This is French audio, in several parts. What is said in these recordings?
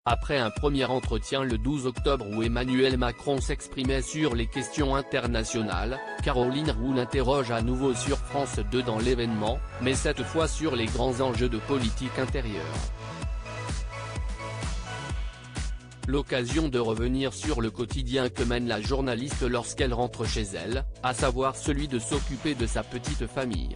Après un premier entretien le 12 octobre où Emmanuel Macron s'exprimait sur les questions internationales, Caroline Roux l'interroge à nouveau sur France 2 dans l'événement, mais cette fois sur les grands enjeux de politique intérieure. L'occasion de revenir sur le quotidien que mène la journaliste lorsqu'elle rentre chez elle, à savoir celui de s'occuper de sa petite famille.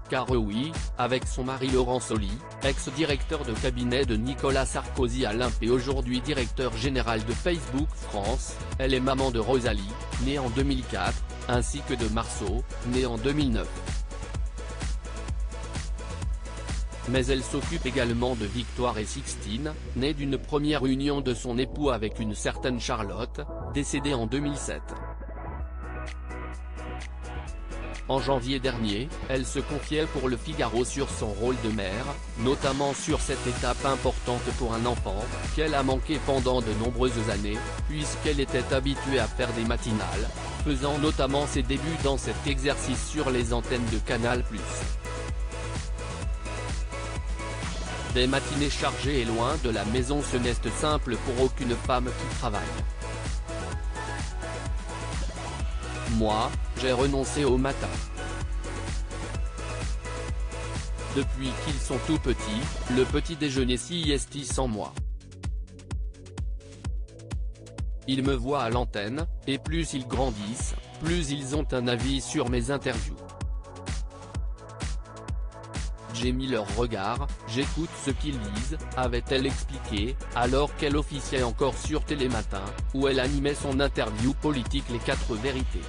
Car oui, avec son mari Laurent Soli, ex-directeur de cabinet de Nicolas Sarkozy à l'Olympe et aujourd'hui directeur général de Facebook France, elle est maman de Rosalie, née en 2004, ainsi que de Marceau, né en 2009. Mais elle s'occupe également de Victoire et Sixtine, née d'une première union de son époux avec une certaine Charlotte, décédée en 2007. En janvier dernier, elle se confiait pour Le Figaro sur son rôle de mère, notamment sur cette étape importante pour un enfant, qu'elle a manqué pendant de nombreuses années, puisqu'elle était habituée à faire des matinales, faisant notamment ses débuts dans cet exercice sur les antennes de Canal+. Des matinées chargées et loin de la maison ce n'est simple pour aucune femme qui travaille. Moi, j'ai renoncé au matin. Depuis qu'ils sont tout petits, le petit déjeuner sieste sans moi. Ils me voient à l'antenne, et plus ils grandissent, plus ils ont un avis sur mes interviews. J'ai mis leur regard, j'écoute ce qu'ils disent, avait-elle expliqué, alors qu'elle officiait encore sur Télématin, où elle animait son interview politique Les 4 vérités.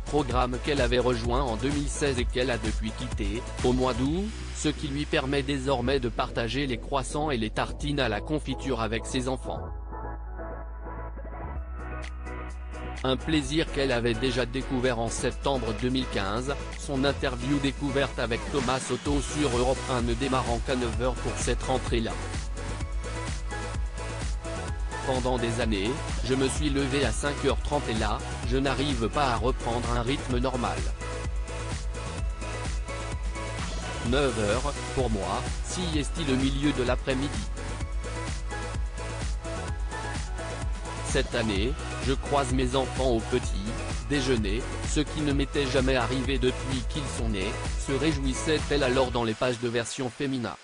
Programme qu'elle avait rejoint en 2016 et qu'elle a depuis quitté, au mois d'août, ce qui lui permet désormais de partager les croissants et les tartines à la confiture avec ses enfants. Un plaisir qu'elle avait déjà découvert en septembre 2015, son interview découverte avec Thomas Soto sur Europe 1 ne démarrant qu'à 9h pour cette rentrée-là. Pendant des années, je me suis levé à 5h30 et là, je n'arrive pas à reprendre un rythme normal. 9h, pour moi, sieste le milieu de l'après-midi. Cette année, je croise mes enfants au petit déjeuner, ce qui ne m'était jamais arrivé depuis qu'ils sont nés, se réjouissait-elle alors dans les pages de version féminin.